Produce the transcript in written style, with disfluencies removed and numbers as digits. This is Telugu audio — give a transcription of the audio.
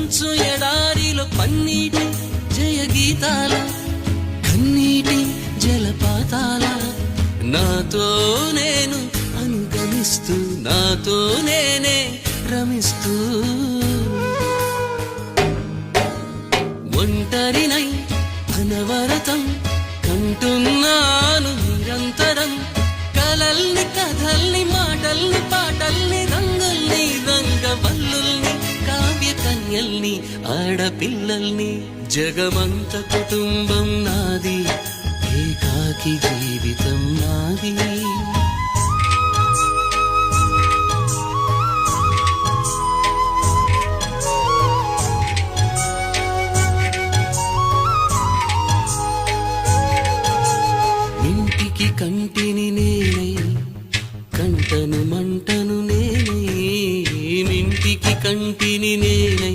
మంచు ఎడారిలో పన్నీటి జయ గీతాల కన్నీటి జలపాతాల నాతో నేను అనుగమిస్తూ నాతో నేనే రమిస్తూ ఒంటరినై అనవరతం కంటున్నాను నిరంతరం కలల్ని కథల్ని మాటల్ని పాటల్ని రంగుల్ని రంగవల్లుల్ని కావ్య కన్యల్ని ఆడపిల్లల్ని జగమంత కుటుంబం నాది ఏకాకి జీవితం నాది ఇంటికి కంటిని నేనే కంటను మంటను నేనే ఇంటికి కంటిని నేనే